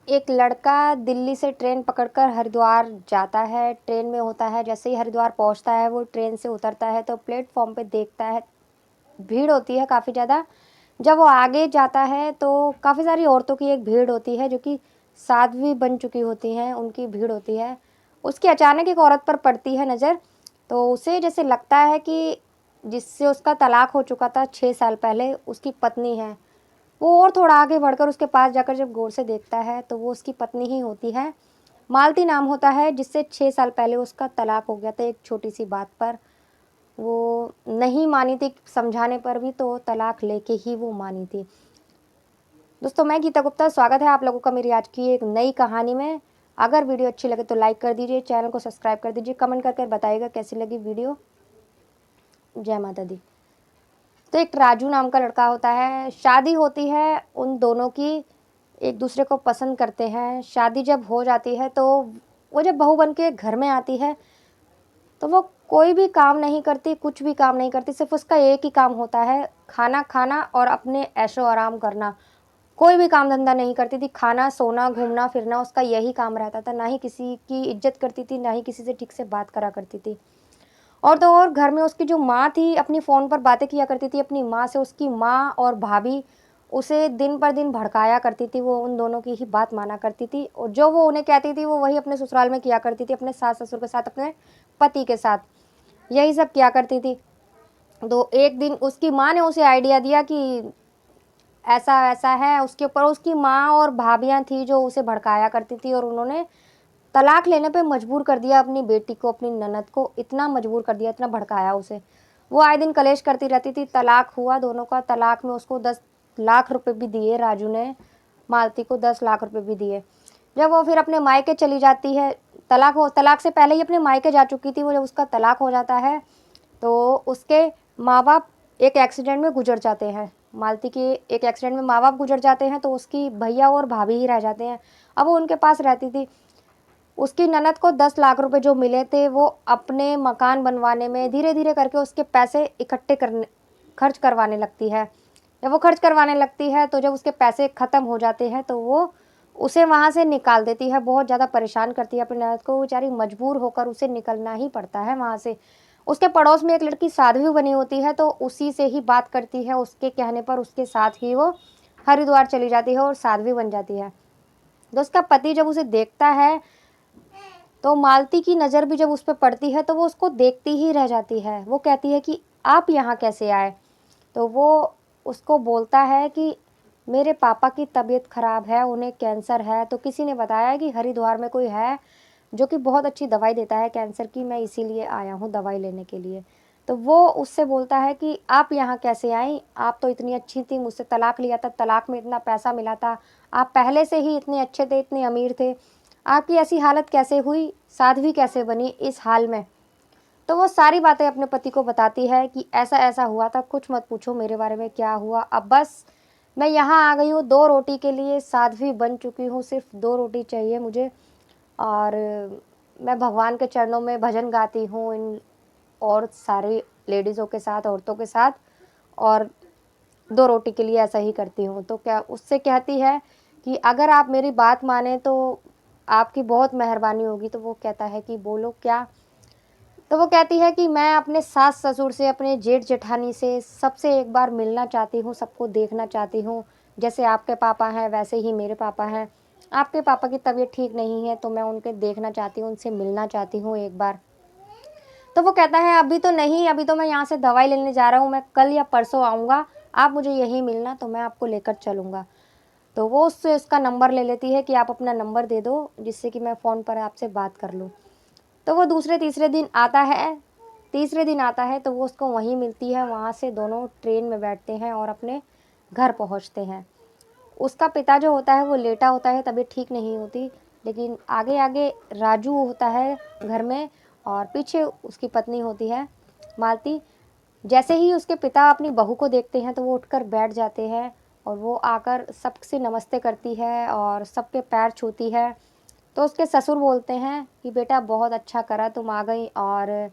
एक लड़का दिल्ली से ट्रेन पकड़कर हरिद्वार जाता है। ट्रेन में होता है, जैसे ही हरिद्वार पहुंचता है वो ट्रेन से उतरता है तो प्लेटफॉर्म पे देखता है भीड़ होती है काफ़ी ज़्यादा। जब वो आगे जाता है तो काफ़ी सारी औरतों की एक भीड़ होती है जो कि साध्वी बन चुकी होती हैं, उनकी भीड़ होती है। उसकी अचानक एक औरत पर पड़ती है नज़र, तो उसे जैसे लगता है कि जिससे उसका तलाक हो चुका था 6 साल पहले, उसकी पत्नी है। वो और थोड़ा आगे बढ़कर उसके पास जाकर जब गौर से देखता है तो वो उसकी पत्नी ही होती है। मालती नाम होता है, जिससे 6 साल पहले उसका तलाक हो गया था एक छोटी सी बात पर। वो नहीं मानी थी, समझाने पर भी तो तलाक लेके ही वो मानी थी। दोस्तों, मैं गीता गुप्ता, स्वागत है आप लोगों का मेरी आज की एक नई कहानी में। अगर वीडियो अच्छी लगे तो लाइक कर दीजिए, चैनल को सब्सक्राइब कर दीजिए, कमेंट करके बताइएगा कैसी लगी वीडियो। जय माता दी। तो एक राजू नाम का लड़का होता है, शादी होती है उन दोनों की, एक दूसरे को पसंद करते हैं। शादी जब हो जाती है तो वो जब बहू बन के घर में आती है तो वो कोई भी काम नहीं करती, कुछ भी काम नहीं करती, सिर्फ उसका एक ही काम होता है, खाना खाना और अपने ऐशो आराम करना। कोई भी काम धंधा नहीं करती थी, खाना, सोना, घूमना फिरना उसका यही काम रहता था। ना ही किसी की इज्जत करती थी, ना ही किसी से ठीक से बात करा करती थी। और तो और घर में उसकी जो माँ थी, अपनी फ़ोन पर बातें किया करती थी अपनी माँ से। उसकी माँ और भाभी उसे दिन पर दिन भड़काया करती थी, वो उन दोनों की ही बात माना करती थी और जो वो उन्हें कहती थी वो वही अपने ससुराल में किया करती थी, अपने सास ससुर के साथ, अपने पति के साथ यही सब किया करती थी। तो एक दिन उसकी माँ ने उसे आइडिया दिया कि ऐसा ऐसा है। उसके ऊपर उसकी माँ और भाभियाँ थी जो उसे भड़काया करती थी और उन्होंने तलाक लेने पे मजबूर कर दिया अपनी बेटी को, अपनी ननद को। इतना मजबूर कर दिया, इतना भड़काया उसे। वो आए दिन कलेश करती रहती थी। तलाक हुआ दोनों का। तलाक में उसको 10 लाख रुपए भी दिए राजू ने, मालती को 10 लाख रुपए भी दिए। जब वो फिर अपने मायके चली जाती है, तलाक से पहले ही अपने मायके जा चुकी थी वो, जब उसका तलाक हो जाता है तो उसके माँ बाप एक एक्सीडेंट में गुजर जाते हैं। मालती के एक एक्सीडेंट में माँ बाप गुजर जाते हैं तो उसकी भैया और भाभी ही रह जाते हैं। अब वो उनके पास रहती थी। उसकी ननद को 10 लाख रुपए जो मिले थे वो अपने मकान बनवाने में धीरे धीरे करके उसके पैसे इकट्ठे करने, खर्च करवाने लगती है। जब वो खर्च करवाने लगती है तो जब उसके पैसे ख़त्म हो जाते हैं तो वो उसे वहाँ से निकाल देती है। बहुत ज़्यादा परेशान करती है अपनी ननद को, बेचारी मजबूर होकर उसे निकलना ही पड़ता है वहाँ से। उसके पड़ोस में एक लड़की साध्वी बनी होती है तो उसी से ही बात करती है, उसके कहने पर उसके साथ ही वो हरिद्वार चली जाती है और साध्वी बन जाती है। तो उसका पति जब उसे देखता है तो मालती की नज़र भी जब उस पर पड़ती है तो वो उसको देखती ही रह जाती है। वो कहती है कि आप यहाँ कैसे आए? तो वो उसको बोलता है कि मेरे पापा की तबीयत ख़राब है, उन्हें कैंसर है, तो किसी ने बताया कि हरिद्वार में कोई है जो कि बहुत अच्छी दवाई देता है कैंसर की, मैं इसीलिए आया हूँ दवाई लेने के लिए। तो वो उससे बोलता है कि आप यहाँ कैसे आई? आप तो इतनी अच्छी थी, मुझसे तलाक लिया था, तलाक में इतना पैसा मिला था, आप पहले से ही इतने अच्छे थे, इतने अमीर थे, आपकी ऐसी हालत कैसे हुई? साध्वी कैसे बनी इस हाल में? तो वो सारी बातें अपने पति को बताती है कि ऐसा ऐसा हुआ था, कुछ मत पूछो मेरे बारे में क्या हुआ, अब बस मैं यहाँ आ गई हूँ 2 रोटी के लिए, साध्वी बन चुकी हूँ, सिर्फ 2 रोटी चाहिए मुझे। और मैं भगवान के चरणों में भजन गाती हूँ इन और सारी लेडीज़ों के साथ, औरतों के साथ, और 2 रोटी के लिए ऐसा ही करती हूँ। तो क्या उससे कहती है कि अगर आप मेरी बात माने तो आपकी बहुत मेहरबानी होगी। तो वो कहता है कि बोलो क्या? तो वो कहती है कि मैं अपने सास ससुर से, अपने जेठ जेठानी से, सबसे एक बार मिलना चाहती हूँ, सबको देखना चाहती हूँ। जैसे आपके पापा हैं वैसे ही मेरे पापा हैं। आपके पापा की तबीयत ठीक नहीं है तो मैं उनके देखना चाहती हूँ, उनसे मिलना चाहती हूँ एक बार। तो वो कहता है अभी तो नहीं, अभी तो मैं यहाँ से दवाई लेने जा रहा हूँ, मैं कल या परसों आऊँगा, आप मुझे यहीं मिलना तो मैं आपको लेकर चलूँगा। तो वो उससे उसका नंबर ले लेती है कि आप अपना नंबर दे दो जिससे कि मैं फ़ोन पर आपसे बात कर लूँ। तो वो दूसरे तीसरे दिन आता है, तीसरे दिन आता है तो वो उसको वहीं मिलती है। वहाँ से दोनों ट्रेन में बैठते हैं और अपने घर पहुँचते हैं। उसका पिता जो होता है वो लेटा होता है, तबीयत ठीक नहीं होती, लेकिन आगे आगे राजू होता है घर में और पीछे उसकी पत्नी होती है मालती। जैसे ही उसके पिता अपनी बहू को देखते हैं तो वो उठकर बैठ जाते हैं और वो आकर सबसे नमस्ते करती है और सबके पैर छूती है। तो उसके ससुर बोलते हैं कि बेटा बहुत अच्छा करा तुम आ गई, और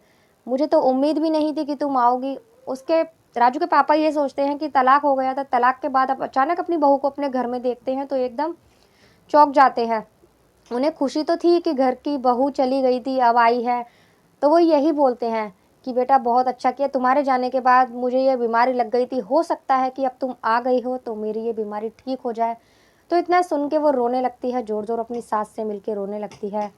मुझे तो उम्मीद भी नहीं थी कि तुम आओगी। उसके राजू के पापा ये सोचते हैं कि तलाक हो गया था, तलाक के बाद अब अचानक अपनी बहू को अपने घर में देखते हैं तो एकदम चौंक जाते हैं। उन्हें खुशी तो थी कि घर की बहू चली गई थी, अब आई है, तो वो यही बोलते हैं कि बेटा बहुत अच्छा किया, तुम्हारे जाने के बाद मुझे ये बीमारी लग गई थी, हो सकता है कि अब तुम आ गई हो तो मेरी ये बीमारी ठीक हो जाए। तो इतना सुन के वो रोने लगती है, ज़ोर-ज़ोर अपनी सास से मिलके रोने लगती है।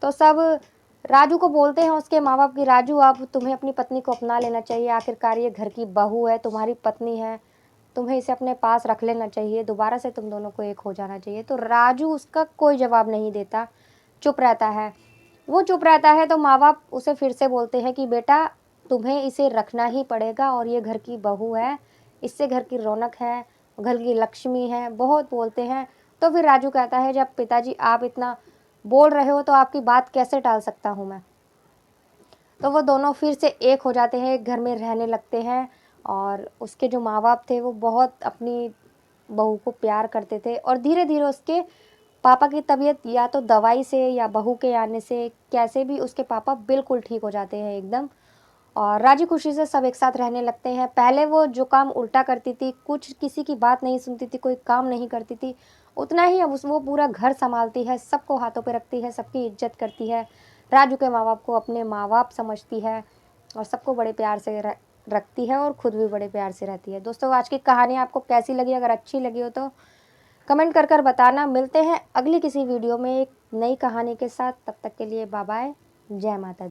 तो सब राजू को बोलते हैं उसके माँ-बाप कि राजू अब तुम्हें अपनी पत्नी को अपना लेना चाहिए, आखिरकार ये घर की बहू है, तुम्हारी पत्नी है, तुम्हें इसे अपने पास रख लेना चाहिए, दोबारा से तुम दोनों को एक हो जाना चाहिए। तो राजू उसका कोई जवाब नहीं देता, चुप रहता है। वो चुप रहता है तो माँ-बाप उसे फिर से बोलते हैं कि बेटा तुम्हें इसे रखना ही पड़ेगा और ये घर की बहू है, इससे घर की रौनक है, घर की लक्ष्मी है, बहुत बोलते हैं। तो फिर राजू कहता है जब पिताजी आप इतना बोल रहे हो तो आपकी बात कैसे टाल सकता हूँ मैं। तो वो दोनों फिर से एक हो जाते हैं, एक घर में रहने लगते हैं और उसके जो माँ-बाप थे वो बहुत अपनी बहू को प्यार करते थे और धीरे-धीरे उसके पापा की तबीयत या तो दवाई से या बहू के आने से कैसे भी उसके पापा बिल्कुल ठीक हो जाते हैं एकदम और राजी खुशी से सब एक साथ रहने लगते हैं। पहले वो जो काम उल्टा करती थी, कुछ किसी की बात नहीं सुनती थी, कोई काम नहीं करती थी, उतना ही अब उस वो पूरा घर सँभालती है, सबको हाथों पे रखती है, सबकी इज़्ज़त करती है। राजू के माँ-बाप को अपने माँ-बाप समझती है और सबको बड़े प्यार से रखती है और खुद भी बड़े प्यार से रहती है। दोस्तों आज की कहानी आपको कैसी लगी? अगर अच्छी लगी हो तो कमेंट कर बताना। मिलते हैं अगली किसी वीडियो में एक नई कहानी के साथ, तब तक के लिए बाय बाय। जय माता दी।